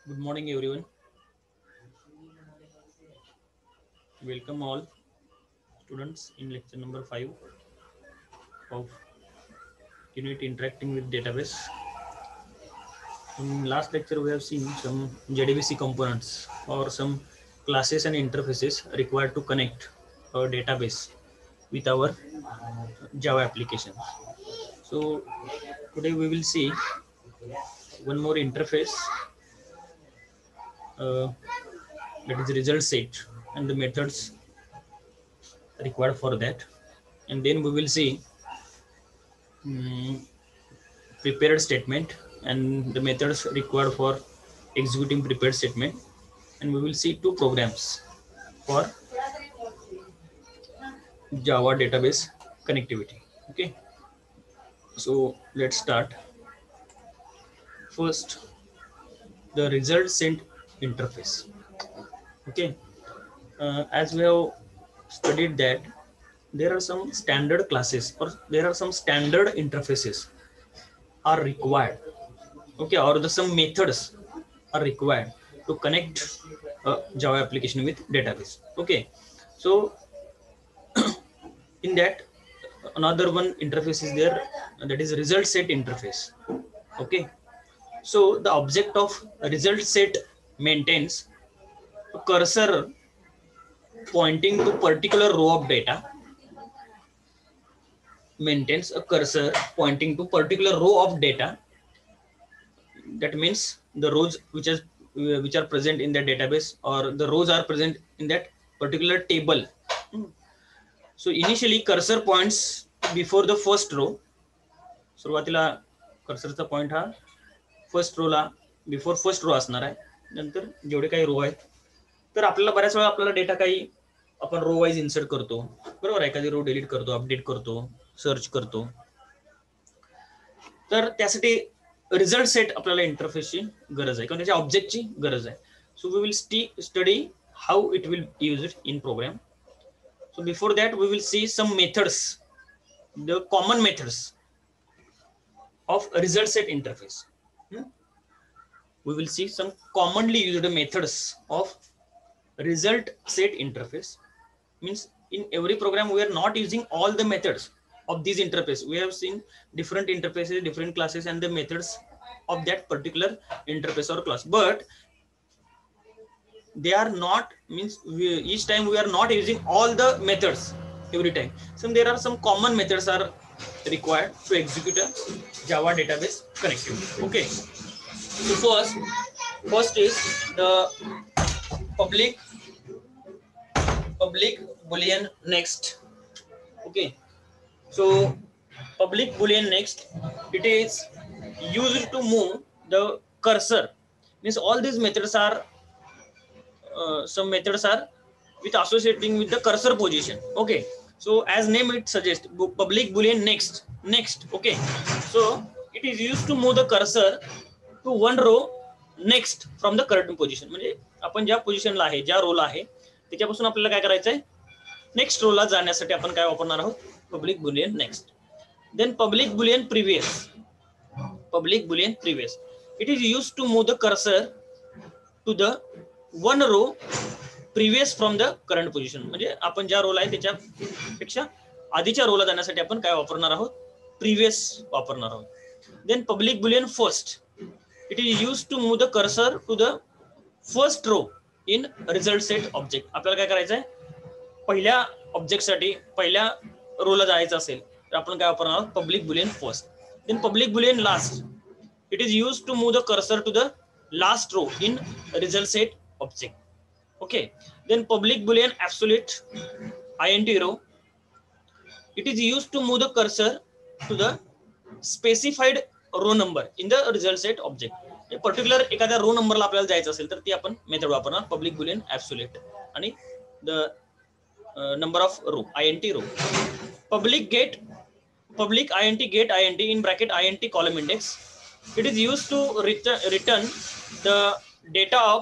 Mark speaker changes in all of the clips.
Speaker 1: Good morning, everyone. Welcome all students in lecture number 5 of unit interacting with database. In last lecture, we have seen some JDBC components or some classes and interfaces required to connect a database with our Java applications. So today we will see one more interface, uh, that is result set and the methods required for that, and then we will see mm, prepared statement and the methods required for executing prepared statement, and we will see two programs for Java database connectivity. Okay, so let's start. First, the result sent interface. Okay, as we have studied that there are some standard classes or there are some standard interfaces are required. Okay, or the some methods are required to connect a Java application with database. Okay, so in that another one interface is there, that is result set interface. Okay, so the object of result set maintains a cursor pointing to particular row of data, maintains a cursor pointing to particular row of data. That means the rows which are present in the database or the rows are present in that particular table. So initially cursor points before the first row. सुरुवातीला कर्सरचा point हा first रोला before first row असणार आहे. नंतर जेवढे काही row आहेत तर आपल्याला बऱ्याच वेळा आपल्याला डेटा काही आपण रो वाईज इन्सर्ट करतो, बरोबर. एखादी रो डिलीट करतो, अपडेट करतो, सर्च करतो. तर त्यासाठी रिझल्ट सेट आपल्याला इंटरफेसची गरज आहे किंवा त्याच्या ऑब्जेक्टची गरज आहे. So we will study how it will use it in program. So before that we will see some methods, the common methods of result set interface. We will see some commonly used methods of result set interface. Means in every program we are not using all the methods of these interface. We have seen different interfaces, different classes and the methods of that particular interface or class, but they are not, means each time we are not using all the methods every time. So there are some common methods are required to execute a Java database connectivity. Okay, so first is the public boolean next. Okay, so public boolean next, it is used to move the cursor. Means all these methods are some methods are with associating with the cursor position. Okay, so as name it suggests, public boolean next. Okay, so it is used to move the cursor to one row next from the current position. म्हणजे आपण ज्या पोझिशनला आहे, ज्या रोला आहे त्याच्यापासून आपल्याला काय करायचं आहे, नेक्स्ट रोला जाण्यासाठी आपण काय वापरणार आहोत, public boolean next. Then public boolean previous, it is used to move the cursor to the one row previous from the current position. म्हणजे आपण ज्या रोल आहे त्याच्यापेक्षा आधीच्या रोला जाण्यासाठी आपण काय वापरणार आहोत, प्रिव्हियस वापरणार आहोत. Then public boolean first, it is used to move the cursor to the first row in result set object. आपल्याला काय करायचं आहे, पहिल्या ऑब्जेक्टसाठी पहिल्या रोला जायचं असेल तर आपण काय वापरणार आहोत, public boolean first. Then public boolean last, it is used to move the cursor to the last row in result set object. Okay, then public boolean absolute int row, it is used to move the cursor to the specified row number in the result set object. Particular एखाद्या row नंबरला आपल्याला जायचं असेल तर ती आपण method वापरणार public boolean absolute आणि the number of row int row. public int get int in bracket int column index, it is used to return the data of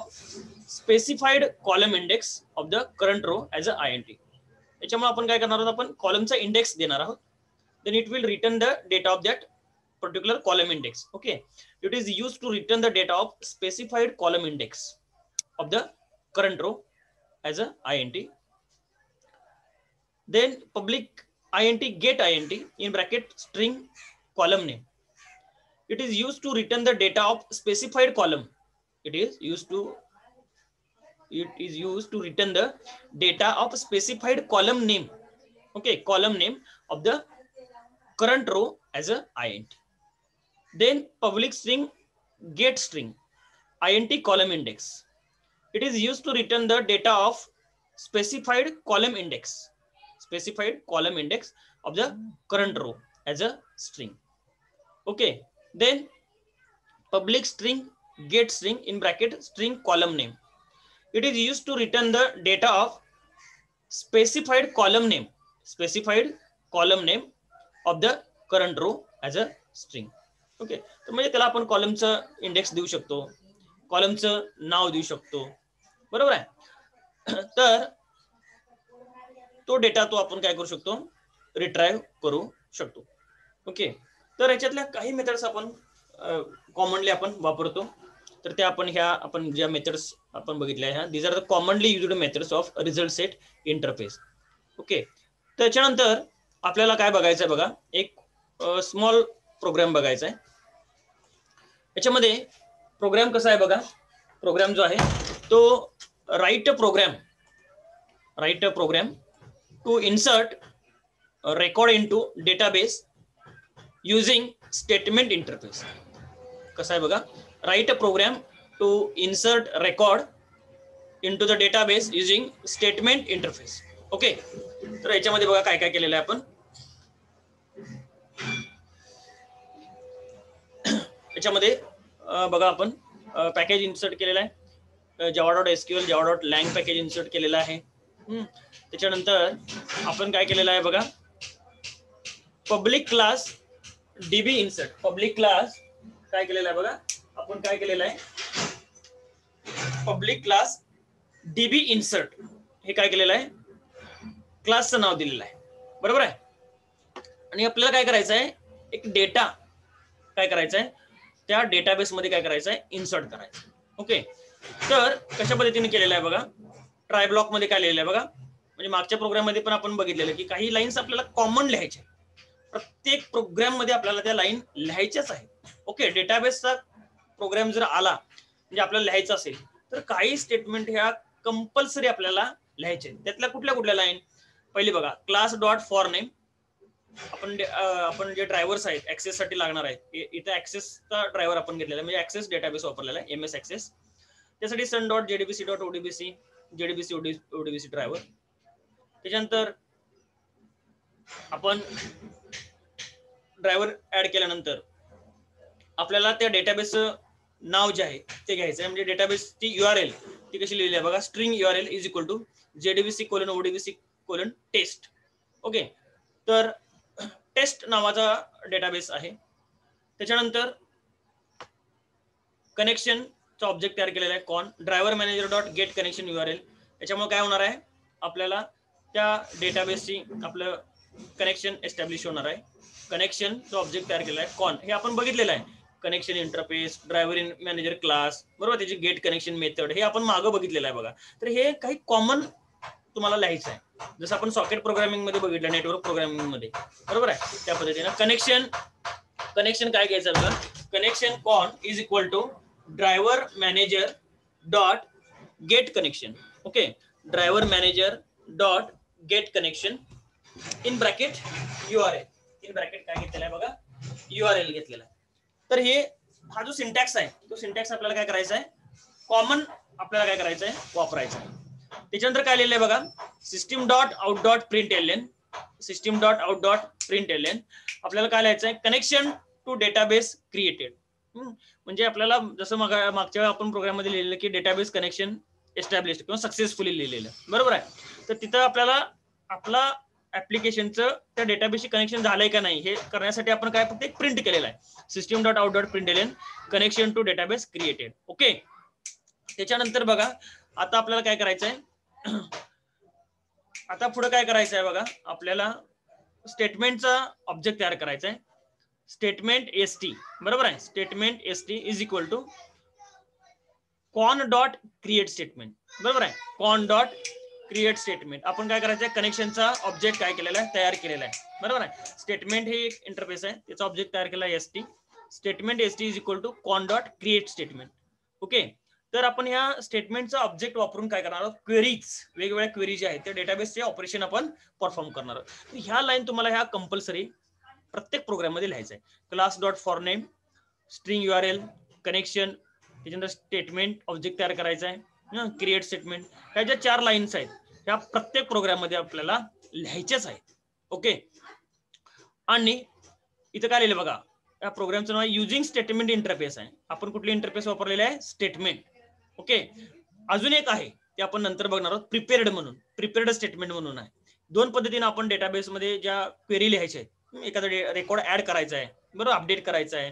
Speaker 1: specified column index of the current row as a int. याच्यामुळे आपण काय करणार आहोत, आपण कॉलमचा index देणार आहोत. then it will return the data of that particular column index. Okay, it is used to return the data of specified column index of the current row as a int. Then public int get int in bracket string column name. It is used to return the data of specified column. It is used to return the data of specified column name. Okay, column name of the current row as a int. Then public string get string int column index. It is used to return the data of specified column index of the current row as a string. Okay, then public string get string in bracket string column name. It is used to return the data of specified column name of the current row as a string. Okay, तर म्हणजे त्याला आपण कॉलमचं index देऊ शकतो, कॉलमचं नाव देऊ शकतो, बरोबर आहे. तर तो डेटा तो आपण काय करू शकतो, रिट्राइव्ह करू शकतो. ओके, तर याच्यातल्या काही मेथड्स आपण कॉमनली आपण वापरतो. तर त्या आपण ज्या मेथड्स आपण बघितल्या ह्या these are the commonly used methods of result set interface. Okay, त्याच्यानंतर आपल्याला काय बघायचं आहे बघा, एक स्मॉल प्रोग्राम बघायचा आहे. याच्यामध्ये प्रोग्राम कसा आहे बघा, प्रोग्राम जो आहे तो write program to insert record into database using statement interface. कसा आहे बघा, write program to insert record into the database using statement interface. Okay, तर याच्यामध्ये बघा काय काय केलेलं आहे आपण. याच्यामध्ये बघा आपण पॅकेज इन्सर्ट केलेला आहे, java.sql java.lang पॅकेज इन्सर्ट केलेला आहे. त्याच्यानंतर आपण काय केलेलं आहे बघा, public class dB insert. Public class काय केलेलं आहे बघा, आपण काय केलेलं आहे, पब्लिक क्लास डीबी इन्सर्ट हे काय केलेलं आहे, क्लासचं नाव दिलेलं आहे, बरोबर आहे. आणि आपल्याला काय करायचं आहे, एक डेटा काय करायचं आहे, त्या डेटाबेस मध्ये काय करायचं आहे, इन्सर्ट करायचं. ओके, तर कशा पद्धतीने केलेलं आहे बघा, ट्राय ब्लॉक मध्ये काय लिहिलेलं आहे बघा, म्हणजे मागच्या प्रोग्राम मध्ये पण आपण बघितलेलं की काही लाईन्स आपल्याला कॉमन लिहायच्या, प्रत्येक प्रोग्राम मध्ये आपल्याला त्या लाईन लिहायच्याच आहेत. ओके, डेटाबेसचा प्रोग्राम जर आला म्हणजे आपल्याला लिहायचं असेल तर काही स्टेटमेंट ह्या कंपल्सरी आपल्याला लिहायचे. त्यातल्या कुठल्या लाईन, पहिली बघा क्लास डॉट फॉर नेम. आपण जे ड्रायव्हर्स आहेत ऍक्सेस साठी लागणार आहेत, इथे ऍक्सेसचा ड्रायव्हर आपण घेतलेला म्हणजे ऍक्सेस डेटाबेस वापरलेला आहे, MS ऍक्सेस. त्यासाठी Sun dot JDBC dot ODBC ड्रायव्हर. त्याच्यानंतर आपण ड्रायव्हर ऍड केल्यानंतर आपल्याला त्या डेटाबेस नाव जे आहे ते घ्यायचं आहे. म्हणजे डेटाबेसची URL ती कशी लिहिली आहे बघा, string URL is equal to JDBC:ODBC:टेस्ट. ओके, तर टेस्ट नावाचा डेटाबेस आहे. त्याच्यानंतर कनेक्शनचा ऑब्जेक्ट तयार केलेला आहे con driver manager dot get connection URL. याच्यामुळे काय होणार आहे, आपल्याला त्या डेटाबेसची आपलं कनेक्शन एस्टॅब्लिश होणार आहे. कनेक्शनचा ऑब्जेक्ट तयार केलेला आहे कॉन, हे आपण बघितलेलं आहे. Connection interface, driver manager class, बरोबर, त्याची गेट कनेक्शन मेथड हे आपण मागं बघितलेलं आहे बघा. तर हे काही कॉमन तुम्हाला लिहायचं आहे, जसं आपण सॉकेट प्रोग्रामिंग मध्ये बघितलं, नेटवर्क प्रोग्रामिंग मध्ये, बरोबर आहे. त्या पद्धतीने कनेक्शन काय घ्यायचं बघा, connection con is equal to driver manager dot get connection. Okay, driver manager dot get connection in bracket URL. In bracket काय घेतलेला आहे बघा, URL घेतलेला आहे. तर हा जो सिंटॅक्स आहे तो सिंटॅक्स आपल्याला काय करायचा आहे, कॉमन आपल्याला काय करायचं आहे, वापरायचं आहे. त्याच्यानंतर काय लिहिलंय बघा, सिस्टीम डॉट आउट डॉट प्रिंटएलएन. आपल्याला काय लिहायचं आहे, कनेक्शन टू डेटाबेस क्रिएटेड. म्हणजे आपल्याला जसं मागच्या आपण प्रोग्राम मध्ये लिहिलेलं की डेटाबेस कनेक्शन एस्टॅब्लिश्ड किंवा सक्सेसफुली लिहिलेलं, बरोबर आहे. तर तिथं आपल्याला आपला ऍप्लिकेशनचं त्या डेटाबेसशी कनेक्शन झालंय का नाही हे करण्यासाठी आपण काय फक्त एक प्रिंट केलेला आहे, system dot out dot println connection to database created. Okay, त्याच्यानंतर बघा आता आपल्याला काय करायचं आहे, आता पुढे काय करायचं आहे बघा, आपल्याला स्टेटमेंटचा ऑब्जेक्ट तयार करायचा आहे. स्टेटमेंट st बरोबर आहे. Statement st is equal to con dot create statement बरोबर आहे. कॉन डॉट क्रिएट स्टेटमेंट आपण काय करायचं आहे, कनेक्शनचा ऑब्जेक्ट काय केलेला आहे, तयार केलेला आहे बरोबर आहे. स्टेटमेंट हे एक इंटरफेस आहे, त्याचा ऑब्जेक्ट तयार केला आहे st. Statement st is equal to con dot create statement. Okay, तर आपण ह्या स्टेटमेंटचा ऑब्जेक्ट वापरून काय करणार आहोत, क्वेरीज, वेगवेगळ्या क्वेरी जे आहेत त्या डेटाबेसचे ऑपरेशन आपण परफॉर्म करणार आहोत. ह्या लाईन तुम्हाला ह्या कंपल्सरी प्रत्येक प्रोग्राम मध्ये लिहायचं आहे. Class dot for name, string URL, connection, त्याच्यानंतर स्टेटमेंट ऑब्जेक्ट तयार करायचा आहे, क्रिएट स्टेटमेंट. ह्या ज्या 4 लाईन्स आहेत ह्या प्रत्येक प्रोग्राम मध्ये आपल्याला लिहायच्याच आहेत. ओके, आणि इथं काय लिहिलं बघा, या प्रोग्रामचं नाव युजिंग स्टेटमेंट इंटरफेस आहे. आपण कुठली इंटरफेस वापरलेले आहे, स्टेटमेंट. ओके, अजून एक आहे ते आपण नंतर बघणार आहोत, प्रिपेअर्ड म्हणून, प्रिपेअर्ड स्टेटमेंट म्हणून आहे. 2 पद्धतीने आपण डेटाबेस मध्ये ज्या क्वेरी लिहायच्या आहेत, एखादा रेकॉर्ड ऍड करायचा आहे बरोबर, अपडेट करायचा आहे,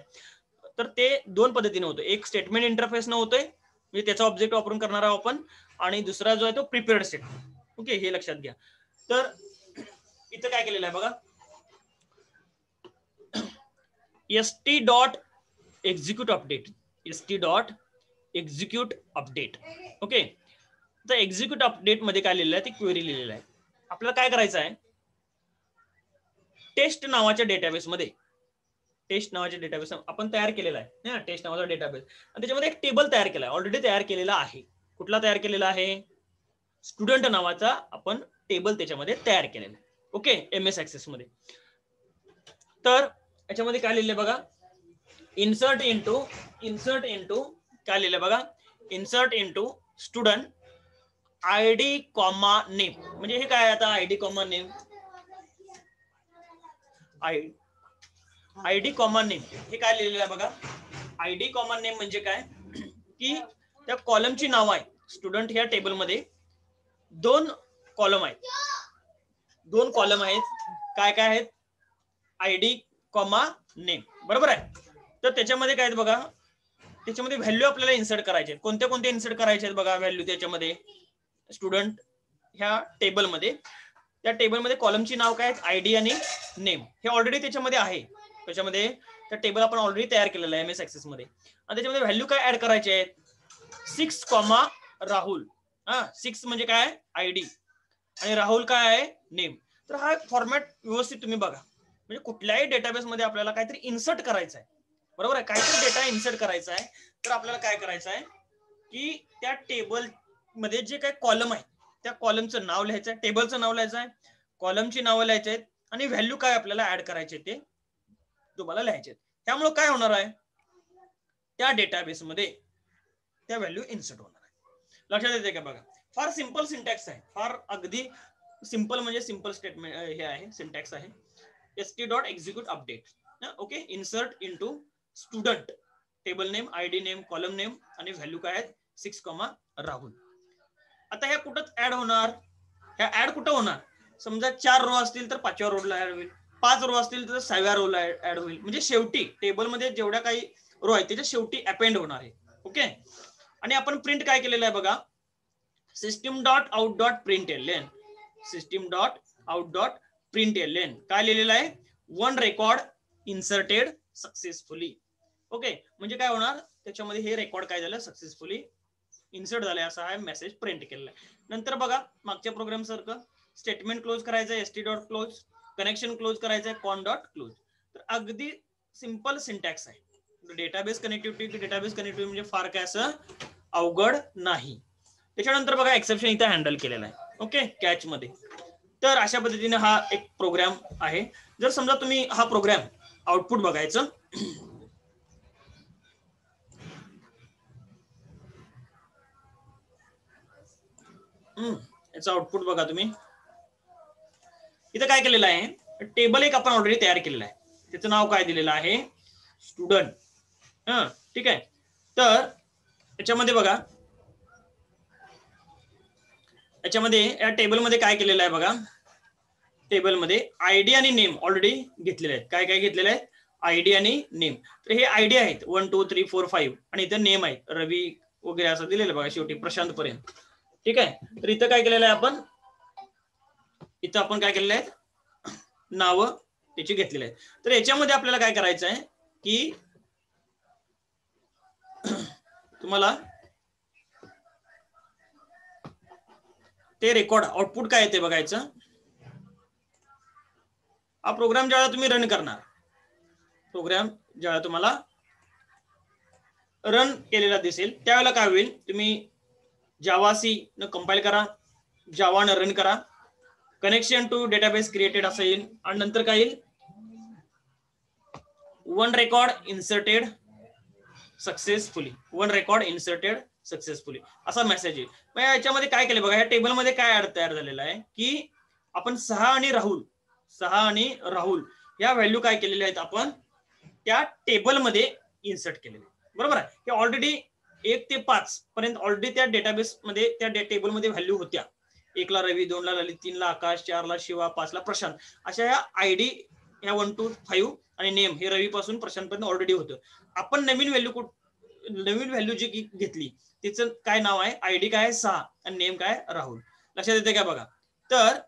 Speaker 1: तर ते 2 पद्धतीने होतं. एक स्टेटमेंट इंटरफेस न होतोय म्हणजे त्याचा ऑब्जेक्ट वापरून करणार आहोत आपण, आणि दुसरा जो आहे तो प्रिपेअर्ड स्टेटमेंट. ओके, हे लक्षात घ्या. तर इथं काय केलेलं आहे बघा, st dot execute update, st dot execute update. Okay, तर एक्झिक्यूट अपडेट मध्ये काय लिहिलेलं आहे, ती क्वेरी लिहिलेलं आहे. आपल्याला काय करायचं आहे, टेस्ट नावाच्या डेटाबेस मध्ये, टेस्ट नावाच्या डेटाबेस आपण तयार केलेला आहे, टेस्ट नावाचा डेटाबेस, आणि त्याच्यामध्ये एक टेबल तयार केला आहे, ऑलरेडी तयार केलेला आहे. कुठला तयार केलेला आहे, स्टुडंट नावाचा आपण टेबल त्याच्यामध्ये तयार केलेला आहे. ओके, MS Access मध्ये. तर याच्यामध्ये काय लिहिलंय बघा, इन्सर्ट इंटू काय लिहिलंय बघा, insert into student ID comma name. म्हणजे हे काय आता ID comma name, ID comma name हे काय लिहिलेलं आहे बघा. ID कॉमा नेम म्हणजे काय, की त्या कॉलमची नाव आहे. स्टुडंट ह्या टेबल मध्ये 2 कॉलम आहेत, 2 कॉलम आहेत. काय काय आहेत, ID कॉमा नेम बरोबर आहे. तर त्याच्यामध्ये काय आहेत बघा, त्याच्यामध्ये व्हॅल्यू आपल्याला इन्सर्ट करायचे आहेत. कोणत्या कोणत्या इन्सर्ट करायचे आहेत बघा व्हॅल्यू त्याच्यामध्ये, स्टुडंट ह्या टेबलमध्ये. त्या टेबलमध्ये कॉलमची नाव काय आहेत, ID आणि नेम. हे ऑलरेडी त्याच्यामध्ये आहे, त्याच्यामध्ये त्या टेबल आपण ऑलरेडी तयार केलेलं आहे MS Access मध्ये. आणि त्याच्यामध्ये व्हॅल्यू काय ऍड करायचे आहेत, 6 कॉमा राहुल. 6 म्हणजे काय ID आणि राहुल काय आहे, नेम. तर हा फॉर्मॅट व्यवस्थित तुम्ही बघा, म्हणजे कुठल्याही डेटाबेस मध्ये आपल्याला काहीतरी इन्सर्ट करायचं आहे बरोबर आहे, काहीतरी डेटा इन्सर्ट करायचा आहे. तर आपल्याला काय करायचं आहे, की त्या टेबल मध्ये जे काही कॉलम आहे त्या कॉलमचं नाव लिहायचं आहे, टेबलचं नाव लिहायचं आहे, कॉलमची नावं लिहायची आहेत, आणि व्हॅल्यू काय आपल्याला ऍड करायचे ते तुम्हाला लिहायचे. त्यामुळे काय होणार आहे, त्या डेटाबेस मध्ये त्या व्हॅल्यू इन्सर्ट होणार आहे. लक्षात येते का बघा, फार सिंपल सिंटॅक्स आहे, फार अगदी सिंपल, म्हणजे सिंपल स्टेटमेंट हे आहे, सिंटॅक्स आहे. st dot execute update. Okay, insert into student, table name, ID name, column name, आणि व्हॅल्यू काय आहेत 6 कॉमा राहुल. आता ह्या कुठं ऍड होणार, ह्या ऍड कुठं होणार, समजा 4 रो असतील तर 5व्या रोला ऍड होईल, 5 रो असतील तर 6व्या रोला ऍड होईल. म्हणजे शेवटी टेबलमध्ये जेवढ्या काही रो आहेत त्याच्या शेवटी अपेंड होणार आहे. ओके, आणि आपण प्रिंट काय केलेलं आहे बघा, system dot out dot println, system dot out dot println काय लिहिलेलं आहे, 1 रेकॉर्ड इन्सर्टेड सक्सेसफुली. ओके, म्हणजे काय होणार, त्याच्यामध्ये हे रेकॉर्ड काय झालं, सक्सेसफुली इन्सर्ट झालंय असा हा मेसेज प्रिंट केलेला आहे. नंतर बघा मागच्या प्रोग्राम सारखं स्टेटमेंट क्लोज करायचं आहे, st dot close, connection close करायचं आहे, कॉन डॉट क्लोज. तर अगदी सिंपल सिंटॅक्स आहे. डेटाबेस कनेक्टिव्हिटी म्हणजे फार काय असं अवघड नाही. त्याच्यानंतर बघा एक्सेप्शन इथं हँडल केलेला आहे. ओके, कॅच मध्ये. तर अशा पद्धतीने हा एक प्रोग्राम आहे. जर समजा तुम्ही हा प्रोग्राम आउटपुट बघायचं, याचं आउटपुट बघा तुम्ही, इथं काय केलेलं आहे, टेबल एक आपण ऑलरेडी तयार केलेलं आहे, त्याचं नाव काय दिलेलं आहे, स्टुडंट. ठीक आहे. तर याच्यामध्ये बघा, याच्यामध्ये या टेबलमध्ये काय केलेलं आहे बघा, टेबलमध्ये ID आणि नेम ऑलरेडी घेतलेले आहेत. काय काय घेतलेले आहेत, ID आणि नेम. तर हे ID आहेत 1 2 3 4 5, आणि इथं नेम आहेत रवी वगैरे असं दिलेलं बघा, शेवटी प्रशांत पर्यंत. ठीक आहे. तर इथं काय केलेलं आहे आपण, इथं आपण काय केलेलं आहे, नाव त्याची घेतलेली आहे. तर याच्यामध्ये आपल्याला काय करायचं आहे की तुम्हाला ते रेकॉर्ड आउटपुट काय येते बघायचं. हा प्रोग्राम ज्यावेळेला तुम्ही रन करणार, प्रोग्राम ज्यावेळेला तुम्हाला रन केलेला दिसेल त्यावेळेला काय होईल, तुम्ही जावा सी न कंपाईल करा, जावा न रन करा, कनेक्शन टू डेटाबेस क्रिएटेड असं येईल आणि नंतर काय येईल, one record inserted successfully, one record inserted successfully असा मेसेज येईल. मग याच्यामध्ये काय केलं बघा, ह्या टेबलमध्ये काय तयार झालेला आहे की आपण 6 आणि राहुल या व्हॅल्यू काय केलेल्या आहेत, आपण त्या टेबलमध्ये इन्सर्ट केलेले, बरोबर आहे. हे ऑलरेडी 1 ते 5 पर्यंत ऑलरेडी त्या डेटाबेस मध्ये त्या टेबलमध्ये व्हॅल्यू होत्या. 1 ला रवी, 2 ला ललित, 3 ला आकाश, 4 ला शिवा, 5 ला प्रशांत, अशा ह्या आयडी ह्या 1 to 5 आणि नेम हे रवी पासून प्रशांत पर्यंत ऑलरेडी होतं. आपण नवीन व्हॅल्यू जी घेतली तिचं काय नाव आहे, आयडी काय 6 आणि नेम काय राहुल. लक्षात येते का बघा. तर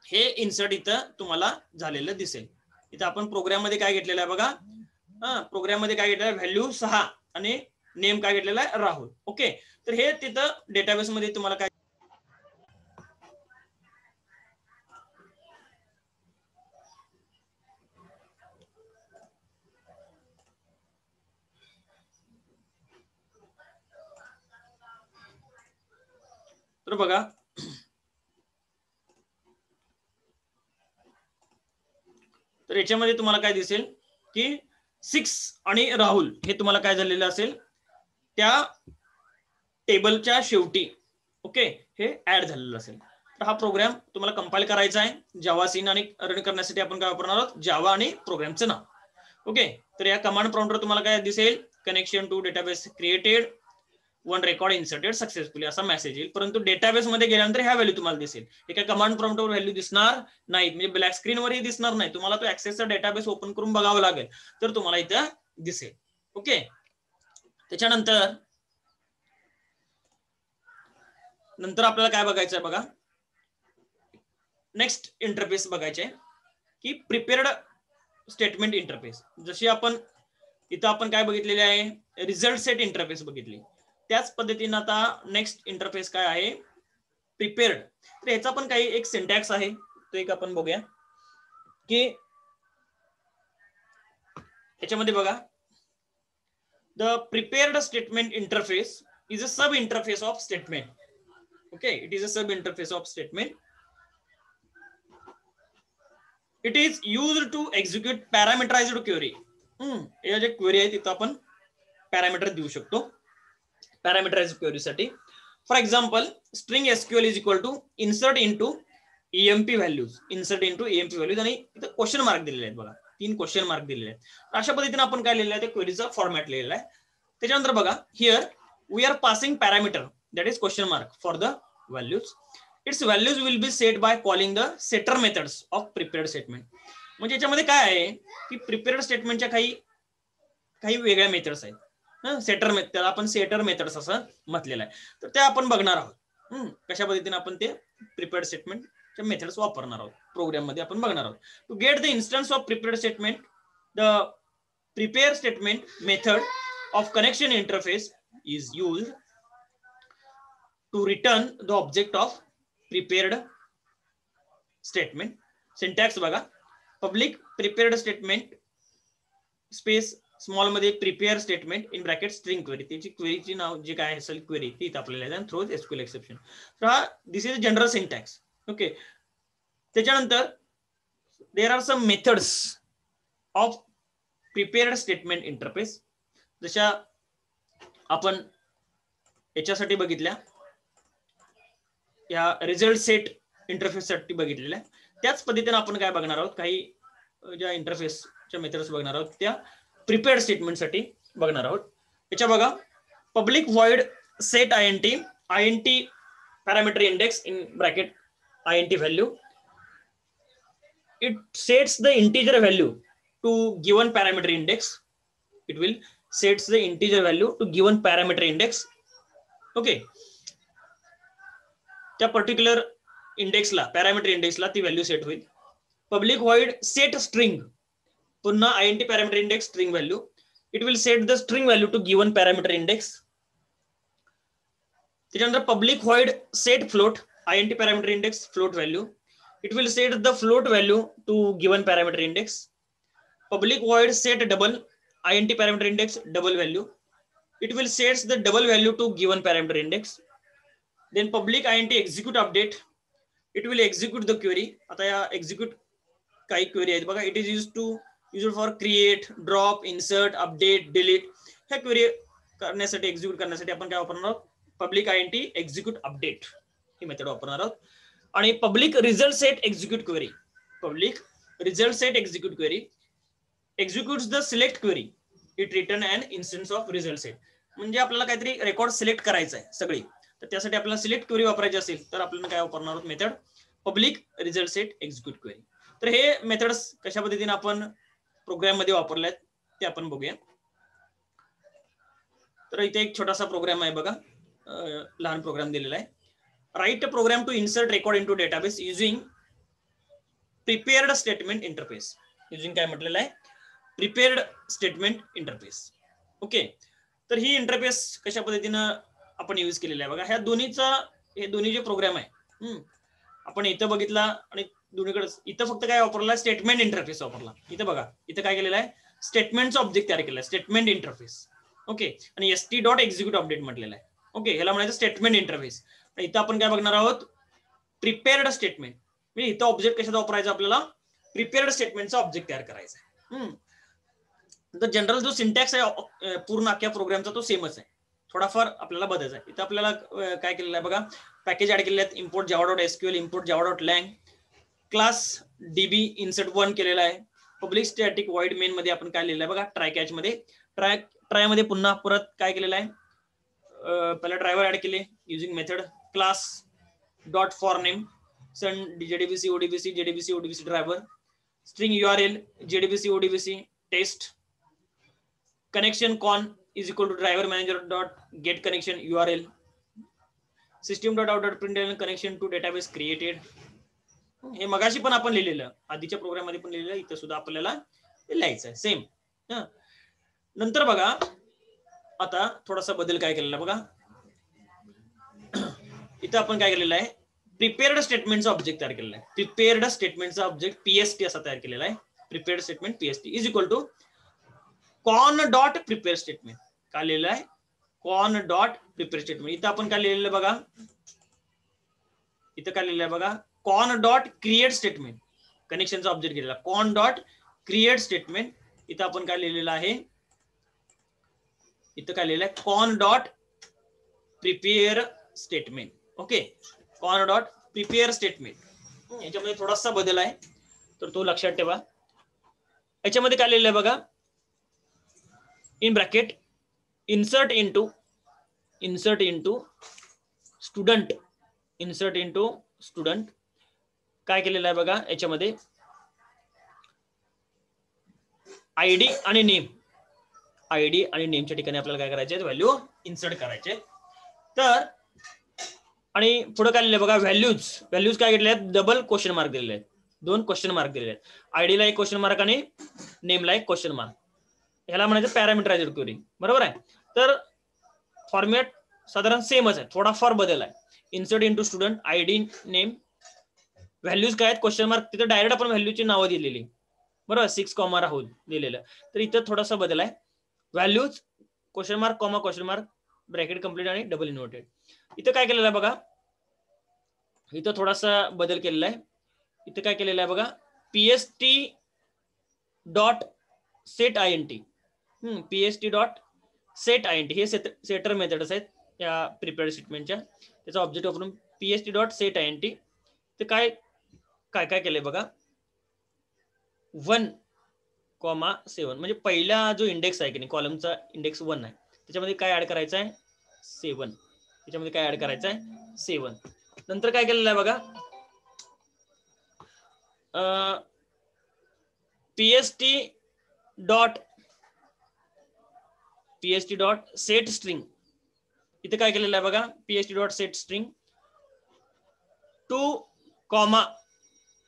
Speaker 1: हे इन्सर्ट इथं तुम्हाला झालेलं दिसेल. इथं आपण प्रोग्राम मध्ये काय घेतलेलं आहे बघा, प्रोग्राम मध्ये काय घेतलेलं आहे, व्हॅल्यू 6 आणि नेम काय घेतलेला आहे, राहुल. ओके, तर हे तिथं डेटाबेस मध्ये तुम्हाला काय तर बघा, तर याच्यामध्ये तुम्हाला काय दिसेल की 6 आणि राहुल हे तुम्हाला काय झालेलं असेल त्या टेबलच्या शेवटी. ओके, हे ऍड झालेलं असेल. तर हा प्रोग्राम तुम्हाला कंपाईल करायचा आहे जावा सीन आणि रन करण्यासाठी आपण काय वापरणार आहोत, जावा आणि प्रोग्रामचं नाव. ओके, तर या कमांड प्रॉम्प्टवर तुम्हाला काय दिसेल, connection to database created, one record inserted successfully असा मेसेज येईल. परंतु डेटाबेस मध्ये गेल्यानंतर ह्या व्हॅल्यू तुम्हाला दिसेल. हे काय कमांड प्रॉम्प्टवर व्हॅल्यू दिसणार नाही, म्हणजे ब्लॅक स्क्रीनवरही दिसणार नाही. तुम्हाला तो ऍक्सेसचा डेटाबेस ओपन करून बघावं लागेल तर तुम्हाला इथं दिसेल. ओके, त्याच्यानंतर आपल्याला काय बघायचं आहे बघा, नेक्स्ट इंटरफेस बघायचे की प्रिपेअर्ड स्टेटमेंट इंटरफेस. जशी आपण इथं आपण काय बघितलेले आहे, रिझल्ट सेट इंटरफेस बघितली, त्याच पद्धतीने आता नेक्स्ट इंटरफेस काय आहे, प्रिपेअर्ड. तर याचा पण काही एक सिंटॅक्स आहे, तो एक आपण बघूया की याच्यामध्ये बघा, the prepared statement interface is a sub interface of statement. Okay, it is a sub interface of statement. It is used to execute parameterised query. या जे क्वेरी आहे तिथं आपण पॅरामीटर देऊ शकतो पॅरामीटराइज्ड क्वेरीसाठी. For example, string SQL is equal to insert into EMP values, insert into EMP values, आणि इथं क्वेश्चन मार्क दिलेले आहेत बघा, 3 क्वेश्चन मार्क दिलेले आहेत. अशा पद्धतीने आपण काय लिहिलेलं आहे, ते क्वेरीचा फॉर्मॅट लिहिलेला आहे. त्याच्यानंतर बघा, here we are passing parameter that is question mark for the values. Its values will be set by calling the setter methods of prepared statement. म्हणजे याच्यामध्ये काय आहे की प्रिपेअर्ड स्टेटमेंटच्या काही वेगळ्या मेथड्स आहेत. सेटर मेथड, त्याला आपण सेटर मेथड्स असं म्हटलेलं आहे. तर त्या आपण बघणार आहोत, कशा पद्धतीने आपण ते प्रिपेअर्ड स्टेटमेंटच्या मेथड्स वापरणार आहोत, प्रोग्राम मध्ये आपण बघणार आहोत. To get the instance of prepared statement, the prepare statement method of connection interface is used to return the object of prepared statement. Syntax बघा, public prepared statement space small मध्ये prepare statement in bracket string query. त्याची क्वेरीची नाव जे काय असेल query ती इथं आपल्याला थ्रू एसक्यूएल एक्सेप्शन. तर हा this is general syntax. Okay, त्याच्यानंतर there are some methods of prepared statement interface, जशा आपण याच्यासाठी बघितल्या, या रिझल्ट सेट इंटरफेस साठी बघितलेल्या. त्याच पद्धतीने आपण काय बघणार आहोत, काही ज्या इंटरफेसच्या मेथड्स बघणार आहोत त्या प्रिपेअर्ड स्टेटमेंट साठी बघणार आहोत. याच्या बघा, public void set INT parameter index in bracket INT value. It sets the integer value to given parameter index. It will sets the integer value to given parameter index. Okay, त्या particular इंडेक्सला, पॅरामीटर इंडेक्सला ती value set होईल. Public void set string, पुन्हा INT parameter index string value. It will set the string value to given parameter index. त्याच्यानंतर public void set float, INT parameter index float value. It will set the float value to given parameter index. Public void set double, INT parameter index double value. It will set the double value to given parameter index. Then public INT execute update. It will execute the query. आता या execute काही query आहेत बघा. It is used for create, drop, insert, update, delete. ह्या query करण्यासाठी execute करण्यासाठी आपण काय वापरणार आहोत? Public INT execute update ही मेथड वापरणार आहोत. आणि public result set execute query. Public result set execute query executes the select query. It return an instance of result set. म्हणजे आपल्याला काहीतरी रेकॉर्ड सिलेक्ट करायचं आहे सगळी, तर त्यासाठी आपल्याला सिलेक्ट क्वेरी वापरायची असेल तर आपल्याला काय वापरणार आहोत? Method public result set execute query. तर हे मेथड्स कशा पद्धतीने आपण प्रोग्राम मध्ये वापरले आहेत ते आपण बघूया. तर इथे एक छोटासा प्रोग्राम आहे बघा, लहान प्रोग्राम दिलेला आहे. Write a program to insert record into database using prepared statement interface. Using काय म्हटलेलं आहे? Prepared statement interface. ओके, तर ही इंटरफेस कशा पद्धतीनं आपण यूज केलेला आहे बघा. ह्या हे दोन्ही जे प्रोग्राम आहे आपण इथं बघितला आणि दोन्हीकडे इथं फक्त काय वापरला? स्टेटमेंट इंटरफेस वापरला. इथं बघा, इथं काय केलेलं आहे? स्टेटमेंटचा ऑब्जेक्ट तयार केला आहे, स्टेटमेंट इंटरफेस. ओके, आणि st.execute अपडेट म्हटलेलं आहे. ओके, ह्याला म्हणायचं स्टेटमेंट इंटरफेस. इथं आपण काय बघणार आहोत? Prepared statement. म्हणजे इथं ऑब्जेक्ट कशाचा वापरायचा? आपल्याला प्रिपेअर्ड स्टेटमेंटचा ऑब्जेक्ट तयार करायचा आहे. तर जनरल जो सिंटॅक्स आहे पूर्ण अख्ख्या प्रोग्रामचा तो सेमच आहे, थोडाफार आपल्याला बदलायचा आहे. इथं आपल्याला काय केलेलं आहे बघा? पॅकेज ऍड केलेले आहेत. Import java.sql, import java.lang, class db insert 1 केलेला आहे. पब्लिक स्टॅटिक व्हॉइड मेन मध्ये आपण काय लिहिलं आहे बघा? ट्राय कॅच मध्ये, ट्राय मध्ये पुन्हा परत काय केलेलं आहे? पहिला ड्रायव्हर ऍड केले using method class dot for name, sun JDBC ODBC driver, string URL JDBC ODBC test, connection con is equal to driver manager dot get connection URL, system.out.println connection to database created. हे मगाशी पण आपण लिहिलेलं, आधीच्या programme मध्ये पण लिहिलेलं, इथं सुद्धा आपल्याला लिहायचं आहे सेम. नंतर बघा आता थोडासा बदल काय केलेला बघा. इथं आपण काय केलेलं आहे? प्रिपेअर्ड स्टेटमेंटचा ऑब्जेक्ट तयार केलेला आहे. प्रिपेअर्ड स्टेटमेंटचा ऑब्जेक्ट PST असा तयार केलेला आहे. Prepared statement PST is equal to con dot prepare statement. काय लिहिलं आहे? Con dot prepare statement. इथं आपण काय लिहिलेलं बघा? इथं काय लिहिलं आहे बघा? कॉन डॉट क्रिएट स्टेटमेंट. कनेक्शनचा ऑब्जेक्ट घेतलेला कॉन डॉट क्रिएट स्टेटमेंट. इथं आपण काय लिहिलेलं आहे? इथं काय लिहिलं आहे? Con dot prepare statement. Okay, कॉन डॉट प्रिपेअर स्टेटमेंट. याच्यामध्ये थोडासा बदल आहे, तर तो लक्षात ठेवा. याच्यामध्ये काय लिहिलं आहे बघा? in bracket insert into student, insert into student. काय केलेलं आहे बघा याच्यामध्ये? आयडी आणि नेम, आयडी आणि नेमच्या ठिकाणी आपल्याला काय करायचे? व्हॅल्यू इन्सर्ट करायचे. तर आणि पुढे काय लिहिलं बघा? व्हॅल्यूज काय घेतले आहेत? डबल क्वेश्चन मार्क दिलेले आहेत, 2 क्वेश्चन मार्क दिलेले आहेत. आयडीला 1 क्वेश्चन मार्क आणि नेमला 1 क्वेश्चन मार्क. ह्याला म्हणायचं पॅरामीटरायझर क्वेरी, बरोबर आहे. तर फॉर्मॅट साधारण सेमच आहे, थोडाफार बदल आहे. Insert into student, ID, name, values काय आहेत? Question mark. तिथे डायरेक्ट आपण व्हॅल्यूची नावं दिलेली, बरोबर, 6 कॉमा राहून दिलेलं. तर इथं थोडासा बदल आहे. Values question mark comma question mark bracket complete आणि डबल इन्व्हर्टेड. इथं काय केलेलं आहे बघा? इथं थोडासा बदल केलेला आहे. इथं काय केलेलं आहे बघा? PST dot set INT, PST dot set INT हे सेटर मेथड्स आहेत या प्रिपेअर्ड स्टेटमेंटच्या. त्याचा ऑब्जेक्ट वापरून PST डॉट सेट INT. ते काय काय काय केलंय बघा? 1,7 म्हणजे पहिला जो इंडेक्स आहे की नाही, कॉलमचा इंडेक्स 1 आहे, त्याच्यामध्ये काय ऍड करायचं आहे? 7. त्याच्यामध्ये काय ऍड करायचं आहे? 7. नंतर काय केलेलं आहे बघा? PST dot set string. इथे काय केलेलं आहे बघा? PST डॉट सेट स्ट्रिंग 2,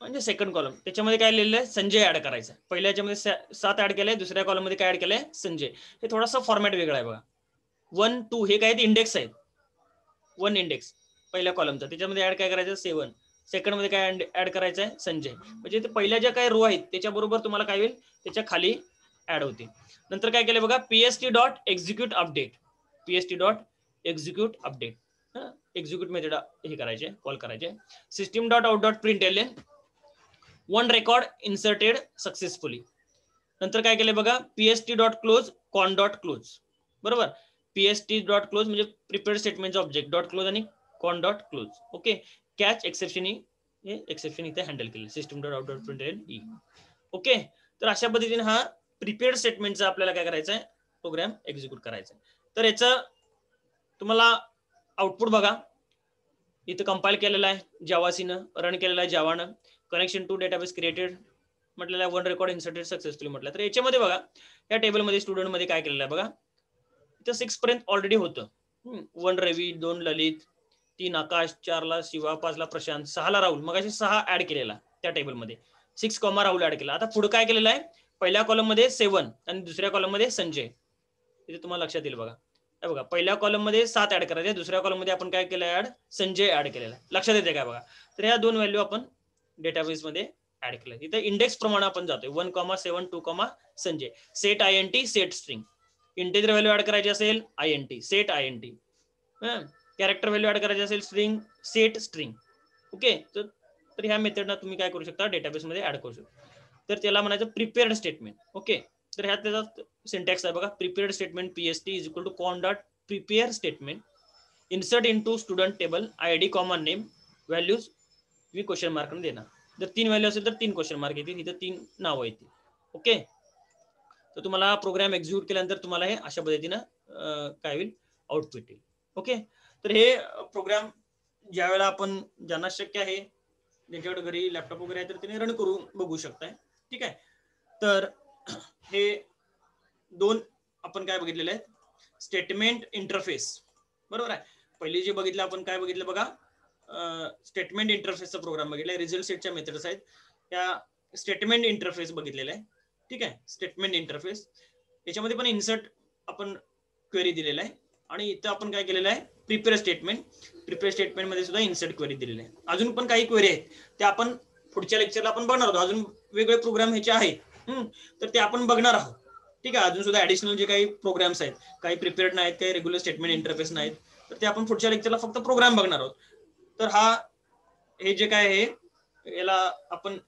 Speaker 1: म्हणजे सेकंड कॉलम, त्याच्यामध्ये काय लिहिलेलं आहे, संजय ऍड करायचा आहे. पहिल्या याच्यामध्ये 7 ऍड केलंय, दुसऱ्या कॉलम मध्ये काय ऍड केलंय, संजय. हे थोडासा फॉर्मॅट वेगळा आहे बघा. 1 2 हे काय इंडेक्स आहेत, 1 इंडेक्स पहिल्या कॉलमचा, त्याच्यामध्ये ऍड काय करायचं 7, सेकंड मध्ये काय ऍड करायचं आहे, संजय. म्हणजे ते पहिल्या ज्या काही रो आहेत त्याच्याबरोबर तुम्हाला काय होईल, त्याच्या खाली ऍड होते. नंतर काय केलं बघा, pst dot execute update, pst dot execute update, execute method हे करायचे, कॉल करायचे. System dot out dot println, one record inserted successfully. नंतर काय केलं बघा, pst dot close con dot close, बरोबर. pst डॉट क्लोज म्हणजे प्रिपेअर्ड स्टेटमेंटचा ऑब्जेक्ट, डॉट क्लोज आणि con dot close. Okay, catch exception, हे एक्सेप्शन इथे हँडल केलं, system dot out dot println e. Okay, तर अशा पद्धतीने हा प्रिपेअर्ड स्टेटमेंटचा आपल्याला काय करायचं आहे, प्रोग्राम एक्झिक्यूट करायचा आहे. तर याचं तुम्हाला आउटपुट बघा, इथं कंपाईल केलेलं आहे जावासीनं, रन केलेलं आहे जावानं. कनेक्शन टू डेटाबेस क्रिएटेड म्हटलेलं आहे, वन रेकॉर्ड इन्सर्टेड सक्सेसफुली म्हटलं. तर याच्यामध्ये बघा, या टेबलमध्ये स्टुडंट मध्ये काय केलेलं आहे बघा, इथं 6 पर्यंत ऑलरेडी होतं. 1 रवी, 2 ललित, 3 आकाश, 4 ला शिवा, 5 ला प्रशांत, 6 ला राहुल. मग अशी 6 ऍड केलेला त्या टेबलमध्ये, 6 कॉमा राहुल ऍड केला. आता पुढे काय केलेलं आहे, पहिल्या कॉलम मध्ये 7 आणि दुसऱ्या कॉलम मध्ये संजय. इथे तुम्हाला लक्षात येईल बघा, बघा पहिल्या कॉलम मध्ये 7 ऍड करायचे, दुसऱ्या कॉलम मध्ये आपण काय केलं ऍड, संजय ऍड केलेला. लक्षात येते काय बघा. तर ह्या 2 व्हॅल्यू आपण डेटाबेस मध्ये ऍड केलं. इथे इंडेक्स प्रमाणे आपण जातोय, 1,7 2, Sanjay. Set INT, set string. Integer value add करायची असेल INT, set INT. Character value add करायची असेल स्ट्रिंग, सेट स्ट्रिंग. ओके, तर ह्या मेथडना तुम्ही काय करू शकता, डेटाबेस मध्ये ऍड करू शकता. तर त्याला म्हणायचं प्रिपेअर्ड स्टेटमेंट. ओके, तर ह्यात त्याचा सिंटॅक्स आहे बघा, prepared statement pst is equal to con dot prepare statement, insert into student table ID comma name, values मी क्वेश्चन मार्क देणार. जर 3 व्हॅल्यू असेल तर 3 क्वेश्चन मार्क येतील, इथं 3 नावं येतील. ओके, तर तुम्हाला प्रोग्राम एक्झिक्यूट केल्यानंतर तुम्हाला हे अशा पद्धतीनं काय होईल, आउटपुट येईल. ओके, तर हे प्रोग्राम ज्या वेळेला आपण, ज्यांना शक्य आहे ज्यांच्याकडे घरी लॅपटॉप वगैरे आहे तर त्यांनी रन करून बघू शकताय. ठीक आहे, तर हे 2 आपण काय बघितलेले आहेत, स्टेटमेंट इंटरफेस, बरोबर आहे. पहिली जे बघितलं आपण काय बघितलं बघा, स्टेटमेंट इंटरफेसचा प्रोग्राम बघितलाय, रिझल्ट सेटच्या मेथड्स आहेत, त्या स्टेटमेंट इंटरफेस बघितलेला आहे. ठीक आहे, स्टेटमेंट इंटरफेस, याच्यामध्ये पण इन्सर्ट आपण क्वेरी दिलेला आहे, आणि इथं आपण काय केलेलं आहे, प्रिपेअर स्टेटमेंट, प्रिपेअर स्टेटमेंट मध्ये सुद्धा इन्सर्ट क्वेरी दिलेली आहे. अजून पण काही क्वेरी आहेत त्या आपण पुढच्या लेक्चरला आपण बघणार आहोत, अजून वेगवेगळे प्रोग्राम ह्याचे आहेत, तर ते आपण बघणार आहोत. ठीक आहे, अजून सुद्धा ऍडिशनल जे काही प्रोग्राम्स आहेत, काही प्रिपेअर्ड नाहीत, काही रेग्युलर स्टेटमेंट इंटरफेस नाहीत, तर ते आपण पुढच्या लेक्चरला फक्त प्रोग्राम बघणार आहोत. तर हे जे काय आहे, याला आपण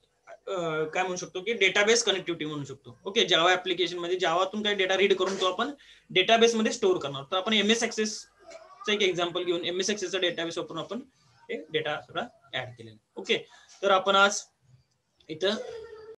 Speaker 1: काय म्हणू शकतो की डेटाबेस कनेक्टिव्हिटी म्हणू शकतो. ओके, जावा ऍप्लिकेशन मध्ये जावातून काही डेटा रीड करून तो आपण डेटाबेस मध्ये स्टोअर करणार. तर आपण MS एक्सेसचं एक एक्झाम्पल घेऊन MS एक्सेसचा डेटाबेस वापरून आपण हे डेटा सगळा ऍड केलेला. ओके, तर आपण आज इथं